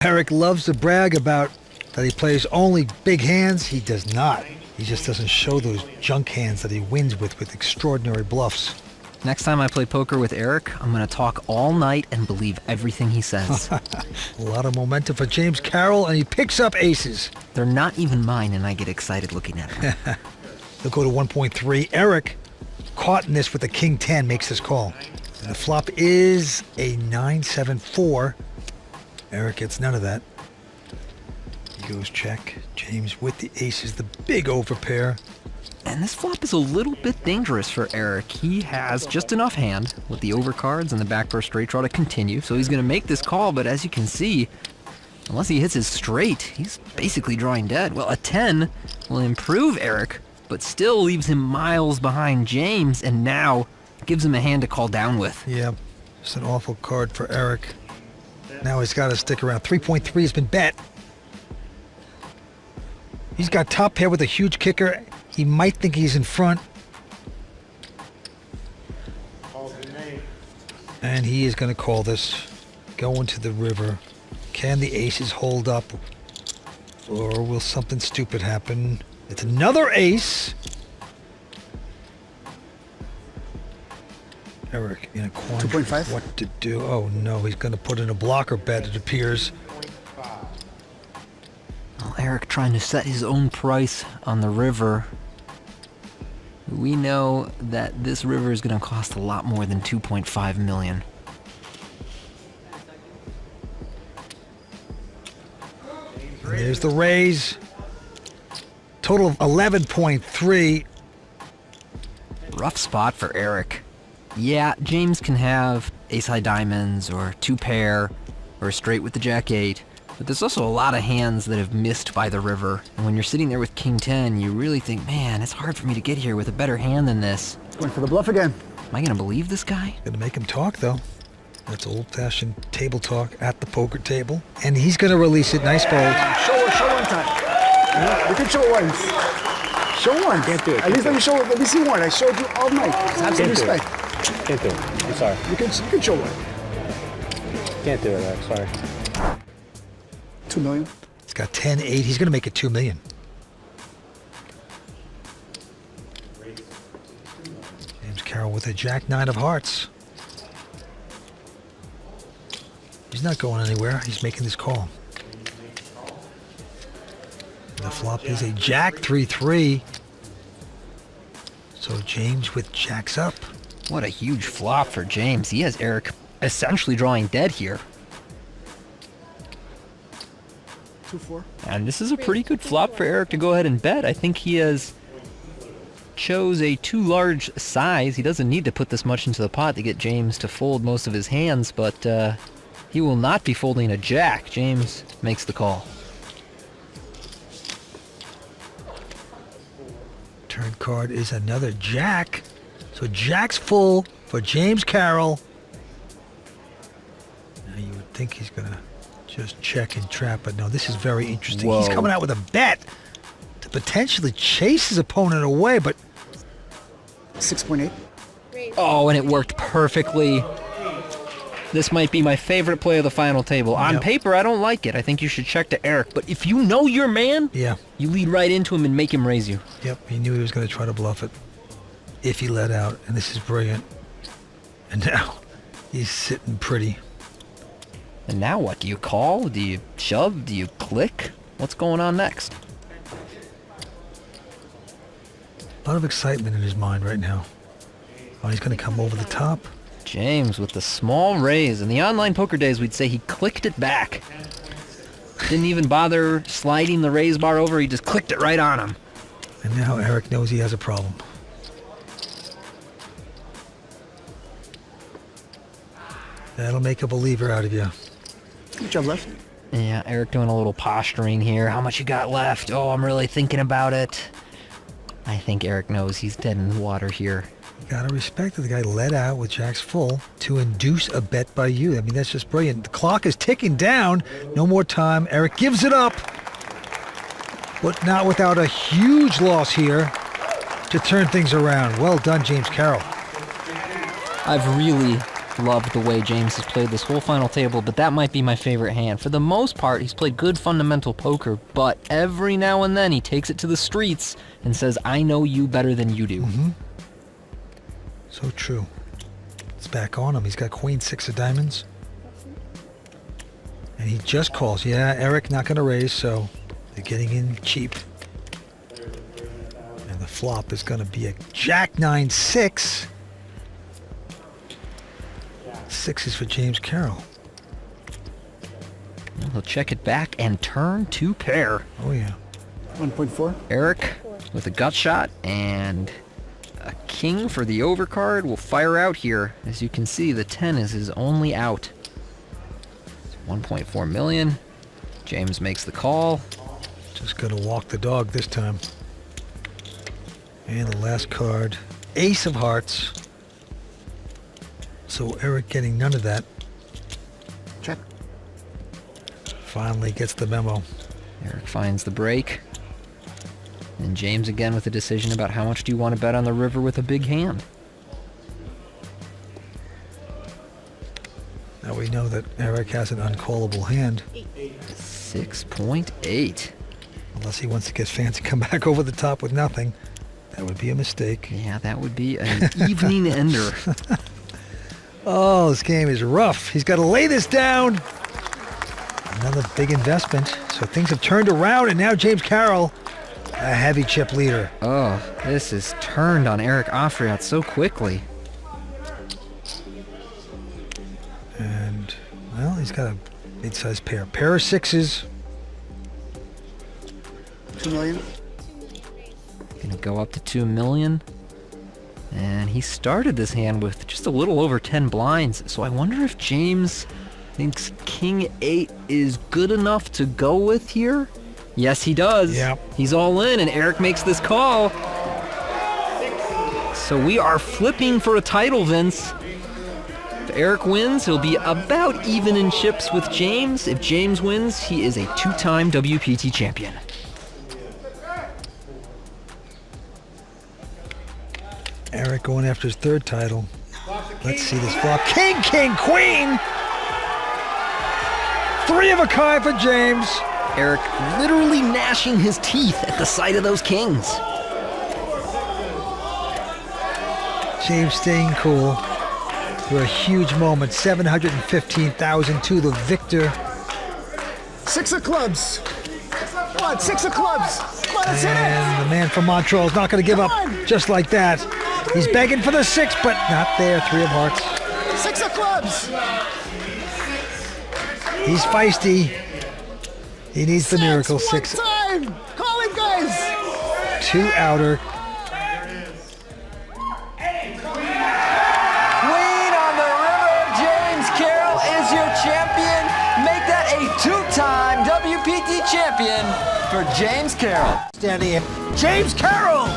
Eric loves to brag about that he plays only big hands. He does not. He just doesn't show those junk hands that he wins with extraordinary bluffs. Next time I play poker with Eric, I'm going to talk all night and believe everything he says. A lot of momentum for James Carroll, and he picks up aces. They're not even mine, and I get excited looking at them. They'll go to 1.3. Eric, caught in this with the king 10, makes this call. And the flop is a 9-7-4. Eric gets none of that. He goes check. James with the aces, the big overpair. And this flop is a little bit dangerous for Eric. He has just enough hand with the overcards and the backdoor straight draw to continue, so he's going to make this call, but as you can see, unless he hits his straight, he's basically drawing dead. Well, a 10 will improve Eric, but still leaves him miles behind James, and now gives him a hand to call down with. Yeah, it's an awful card for Eric. Now he's got to stick around. 3.3 has been bet. He's got top pair with a huge kicker. He might think he's in front. And he is going to call this. Going to the river. Can the aces hold up? Or will something stupid happen? It's another ace. Eric in a quandary. 2.5? What to do? Oh no, he's going to put in a blocker bet, it appears. Well, Eric trying to set his own price on the river. We know that this river is going to cost a lot more than 2.5 million. And there's the raise. Total of 11.3. Rough spot for Eric. Yeah, James can have ace-high diamonds or two pair or a straight with the jack-8, but there's also a lot of hands that have missed by the river. And when you're sitting there with king 10, you really think, man, it's hard for me to get here with a better hand than this. Going for the bluff again. Am I going to believe this guy? Gonna make him talk, though. That's old-fashioned table talk at the poker table. And he's gonna release it. Nice fold. Show one time. You can show once. Show one. Can't do it. At least let me see one. I showed you all night. Have some respect. Can't do it. I'm sorry. You can show one. Can't do it, Eric. Sorry. 2 million. He's got 10-8. He's gonna make it 2 million. James Carroll with a jack-9 of hearts. He's not going anywhere. He's making this call. And the flop is a jack 3-3. So James with jacks up. What a huge flop for James. He has Eric essentially drawing dead here. 2-4. And this is a pretty good flop for Eric to go ahead and bet. I think he has chose a too large size. He doesn't need to put this much into the pot to get James to fold most of his hands, but he will not be folding a jack. James makes the call. Turn card is another jack. So jack's full for James Carroll. Now you would think he's gonna just check and trap, but no, this is very interesting. Whoa. He's coming out with a bet to potentially chase his opponent away, but 6.8. Oh, and it worked perfectly. This might be my favorite play of the final table. On Yep. paper, I don't like it. I think you should check to Eric. But if you know your man, yeah, you lead right into him and make him raise you. yep, he knew he was gonna try to bluff it if he let out, and this is brilliant. And now he's sitting pretty. And now what? Do you call? Do you shove? Do you click? What's going on next? A lot of excitement in his mind right now. Oh, he's gonna come over the top. James with the small raise. In the online poker days, we'd say he clicked it back. Didn't even bother sliding the raise bar over. He just clicked it right on him. And now Eric knows he has a problem. That'll make a believer out of you. Good job left. Yeah, Eric doing a little posturing here. How much you got left? Oh, I'm really thinking about it. I think Eric knows he's dead in the water here. You gotta respect that the guy let out with jacks full to induce a bet by you. I mean, that's just brilliant. The clock is ticking down. No more time. Eric gives it up. But not without a huge loss here to turn things around. Well done, James Carroll. I've really loved the way James has played this whole final table, but that might be my favorite hand. For the most part, he's played good fundamental poker, but every now and then he takes it to the streets and says, I know you better than you do. So true. It's back on him. He's got queen 6 of diamonds. And he just calls. Yeah, Eric not going to raise, so they're getting in cheap. And the flop is going to be a jack 9-6. 6 is for James Carroll. He'll check it back and turn to pair. Oh, yeah. 1.4. Eric with a gut shot and a king for the overcard will fire out here. As you can see, the 10 is his only out. It's 1.4 million. James makes the call. Just going to walk the dog this time. And the last card, ace of hearts. So Eric getting none of that. Check. Finally gets the memo. Eric finds the break. And James again with a decision about how much do you want to bet on the river with a big hand. Now we know that Eric has an uncallable hand. 6.8. Unless he wants to get fancy, come back over the top with nothing. That would be a mistake. Yeah, that would be an evening ender. Oh, this game is rough. He's got to lay this down. Another big investment. So things have turned around, and now James Carroll, a heavy chip leader. Oh, this is turned on Eric AFRIAT so quickly. And, well, he's got a mid-sized pair. Pair of 6s. 2 million. Gonna go up to 2 million. And he started this hand with just a little over 10 blinds. So I wonder if James thinks King 8 is good enough to go with here. Yes, he does. Yep. He's all in, and Eric makes this call. So we are flipping for a title, Vince. If Eric wins, he'll be about even in chips with James. If James wins, he is a 2-time WPT champion. Eric going after his 3rd title. Let's see this flop. King, king, queen! 3 of a kind for James. Eric literally gnashing his teeth at the sight of those kings. James staying cool through a huge moment. 715,000 to the victor. 6 of clubs. What? 6 of clubs. Come on, let's hit it. And the man from Montreal is not going to give up just like that. He's begging for the 6, but not there. 3 of hearts. 6 of clubs. He's feisty. He needs the miracle. 6. One time. Call him, guys. 2 outer. Queen on the river, James Carroll is your champion. Make that a 2-time WPT champion for James Carroll. Standing in. James Carroll!